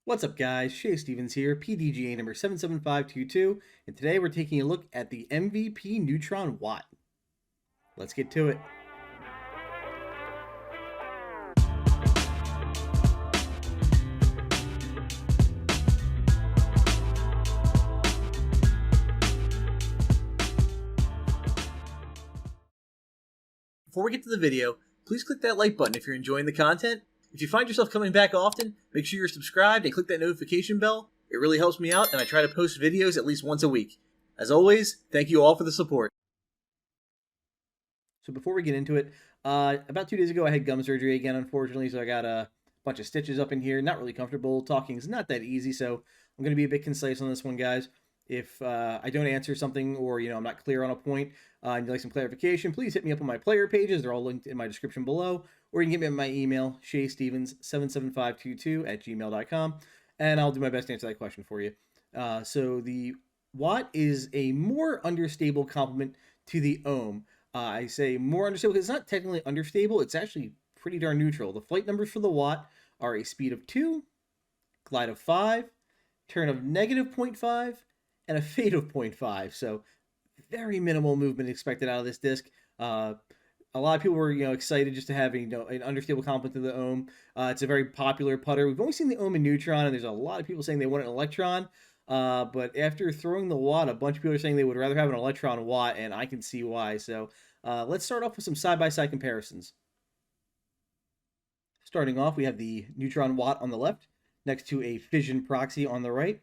What's up, guys? Shay Stevens here, PDGA number 77522, and today we're taking a look at the MVP Neutron Watt. Let's get to it. Before we get to the video, please click that like button if you're enjoying the content. If you find yourself coming back often, make sure you're subscribed and click that notification bell. It really helps me out, and I try to post videos at least once a week. As always, thank you all for the support. So before we get into it, about 2 days ago I had gum surgery again, unfortunately, so I got a bunch of stitches up in here. Not really comfortable. Talking is not that easy, so I'm going to be a bit concise on this one, guys. If I don't answer something or I'm not clear on a point and you'd like some clarification, please hit me up on my player pages. They're all linked in my description below, or you can get me on my email, shaystevens77522@gmail.com, and I'll do my best to answer that question for you. So the watt is a more understable complement to the ohm. I say more understable because it's not technically understable. It's actually pretty darn neutral. The flight numbers for the watt are a speed of 2, glide of 5, turn of negative 0.5, and a fade of 0.5. So very minimal movement expected out of this disc. A lot of people were excited just to have an understable complement to the ohm. It's a very popular putter. We've only seen the ohm and neutron, and there's a lot of people saying they want an electron. But after throwing the watt, a bunch of people are saying they would rather have an electron watt, and I can see why. So let's start off with some side-by-side comparisons. Starting off, we have the Neutron Watt on the left, next to a Fission Proxy on the right.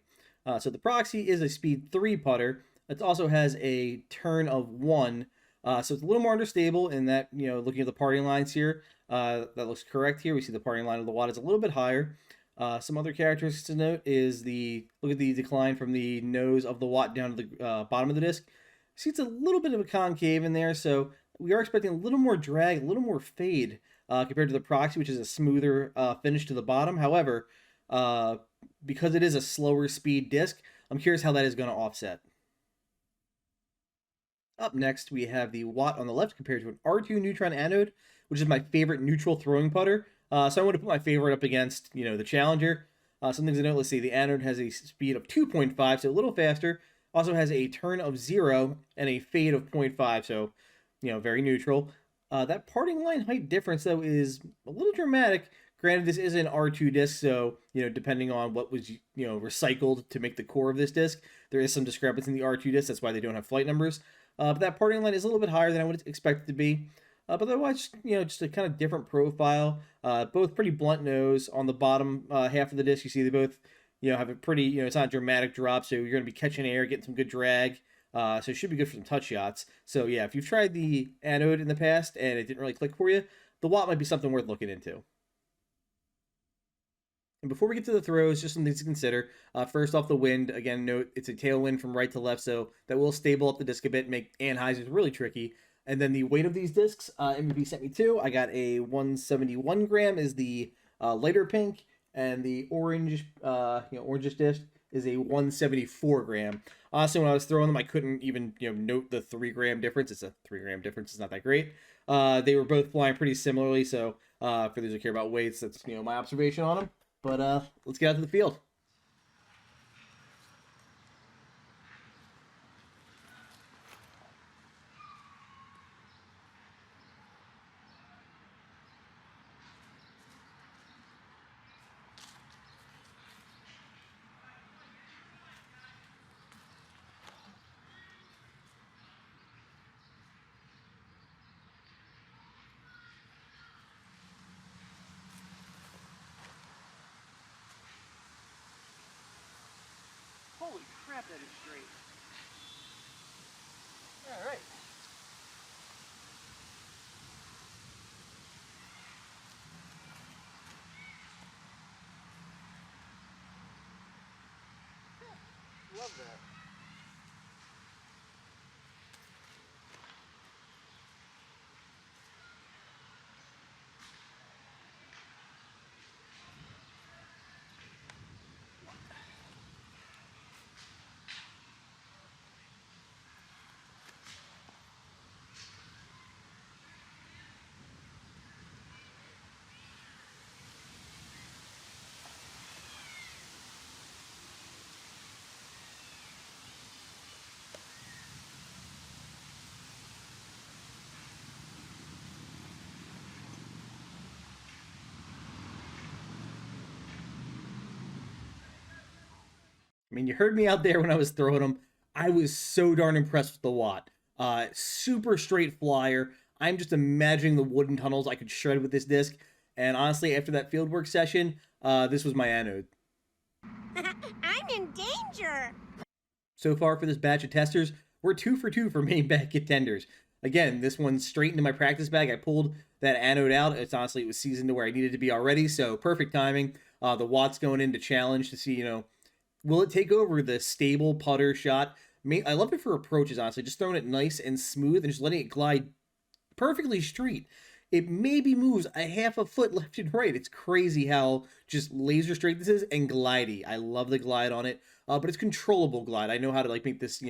So the Proxy is a speed 3 putter. It also has a turn of 1. So it's a little more understable in that, looking at the parting lines here, that looks correct here. We see the parting line of the Watt is a little bit higher. Some other characteristics to note is look at the decline from the nose of the Watt down to the bottom of the disc. See, it's a little bit of a concave in there, so we are expecting a little more drag, a little more fade compared to the Proxy, which is a smoother finish to the bottom. However, because it is a slower speed disc, I'm curious how that is going to offset. Up next, we have the Watt on the left compared to an R2 neutron anode, which is my favorite neutral throwing putter. So I want to put my favorite up against, the Challenger. Some things to note, let's see, the anode has a speed of 2.5, so a little faster. Also has a turn of 0 and a fade of 0.5, so, very neutral. That parting line height difference, though, is a little dramatic. Granted, this is an R2 disc, so, depending on what was, recycled to make the core of this disc, there is some discrepancy in the R2 disc. That's why they don't have flight numbers. But that parting line is a little bit higher than I would expect it to be. But otherwise, just a kind of different profile. Both pretty blunt nose. On the bottom half of the disc, you see they both, have a pretty, it's not a dramatic drop, so you're going to be catching air, getting some good drag. So it should be good for some touch shots. So yeah, if you've tried the anode in the past and it didn't really click for you, the Watt might be something worth looking into. And before we get to the throws, just some things to consider. First off, the wind. Again, note it's a tailwind from right to left, so that will stable up the disc a bit, make anhyzers really tricky. And then the weight of these discs, MVP sent me two. I got a 171 gram is the lighter pink, and the orange, orangish disc is a 174 gram. Honestly, when I was throwing them, I couldn't even note the 3 gram difference. It's a 3 gram difference. It's not that great. They were both flying pretty similarly, so for those who care about weights, that's my observation on them. But let's get out to the field. Holy crap, that is straight. All right. Love that. I mean, you heard me out there when I was throwing them. I was so darn impressed with the Watt. Super straight flyer. I'm just imagining the wooden tunnels I could shred with this disc. And honestly, after that fieldwork session, this was my anode. I'm in danger. So far for this batch of testers, we're 2 for 2 for main bag contenders. Again, this one's straight into my practice bag. I pulled that anode out. It was seasoned to where I needed to be already, so perfect timing. The Watt's going into challenge to see, will it take over the stable putter shot? I love it for approaches, honestly. Just throwing it nice and smooth and just letting it glide perfectly straight. It maybe moves a half a foot left and right. It's crazy how just laser straight this is and glidey. I love the glide on it, but it's controllable glide. I know how to make this,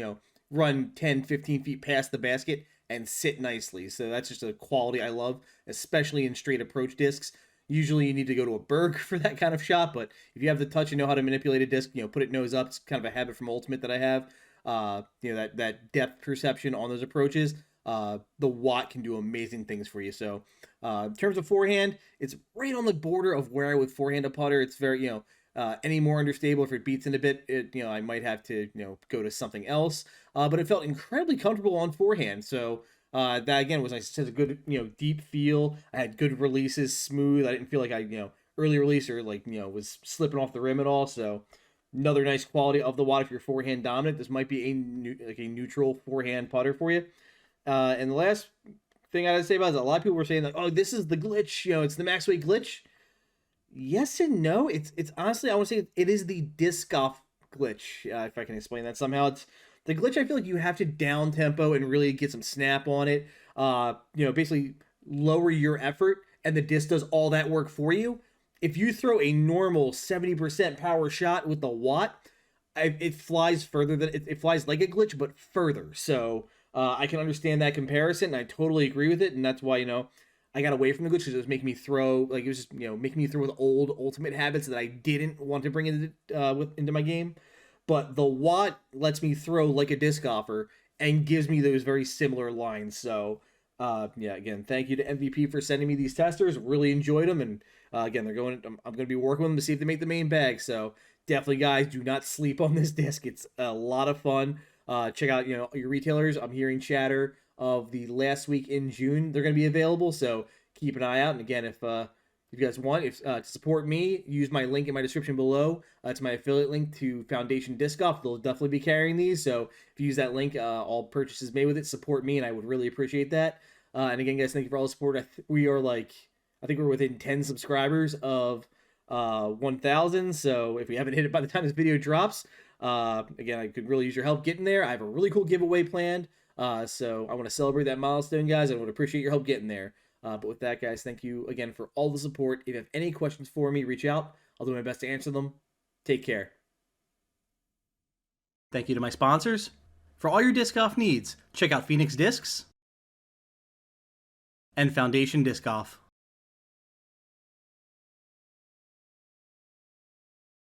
run 10, 15 feet past the basket and sit nicely. So that's just a quality I love, especially in straight approach discs. Usually you need to go to a Berg for that kind of shot, but if you have the touch and know how to manipulate a disc, put it nose up. It's kind of a habit from Ultimate that I have. That depth perception on those approaches. The Watt can do amazing things for you. So in terms of forehand, it's right on the border of where I would forehand a putter. It's very, any more understable. If it beats in a bit, I might have to, go to something else. But it felt incredibly comfortable on forehand. So that again was nice. It has a good, deep feel. I had good releases, smooth. I didn't feel like early release or was slipping off the rim at all. So another nice quality of the Watt. If you're forehand dominant, this might be a neutral forehand putter for you. And the last thing I gotta say about it is a lot of people were saying like, oh, this is the glitch, it's the max weight glitch. Yes and no. It's honestly, I want to say it is the disc off glitch, if I can explain that somehow. It's the glitch. I feel like you have to down tempo and really get some snap on it. Basically lower your effort, and the disc does all that work for you. If you throw a normal 70% power shot with the Watt, it flies further than it flies like a glitch, but further. So I can understand that comparison, and I totally agree with it, and that's why I got away from the glitch because it was making me throw it was just making me throw with old Ultimate habits that I didn't want to bring into my game. But the Watt lets me throw like a disc golfer and gives me those very similar lines. So again, thank you to MVP for sending me these testers. Really enjoyed them, and again, I'm going to be working with them to see if they make the main bag. So definitely, guys, do not sleep on this disc. It's a lot of fun. Check out your retailers. I'm hearing chatter of the last week in June they're going to be available, so keep an eye out. And again, if you guys want to support me, use my link in my description below. It's my affiliate link to Foundation Disc Golf. They'll definitely be carrying these, so if you use that link, all purchases made with it support me, and I would really appreciate that. And again, guys, thank you for all the support. I think we're within 10 subscribers of 1,000. So if we haven't hit it by the time this video drops, again, I could really use your help getting there. I have a really cool giveaway planned. So I want to celebrate that milestone, guys. I would appreciate your help getting there. But with that, guys, thank you again for all the support. If you have any questions for me, reach out. I'll do my best to answer them. Take care. Thank you to my sponsors. For all your disc golf needs, check out Phoenix Discs and Foundation Disc Golf.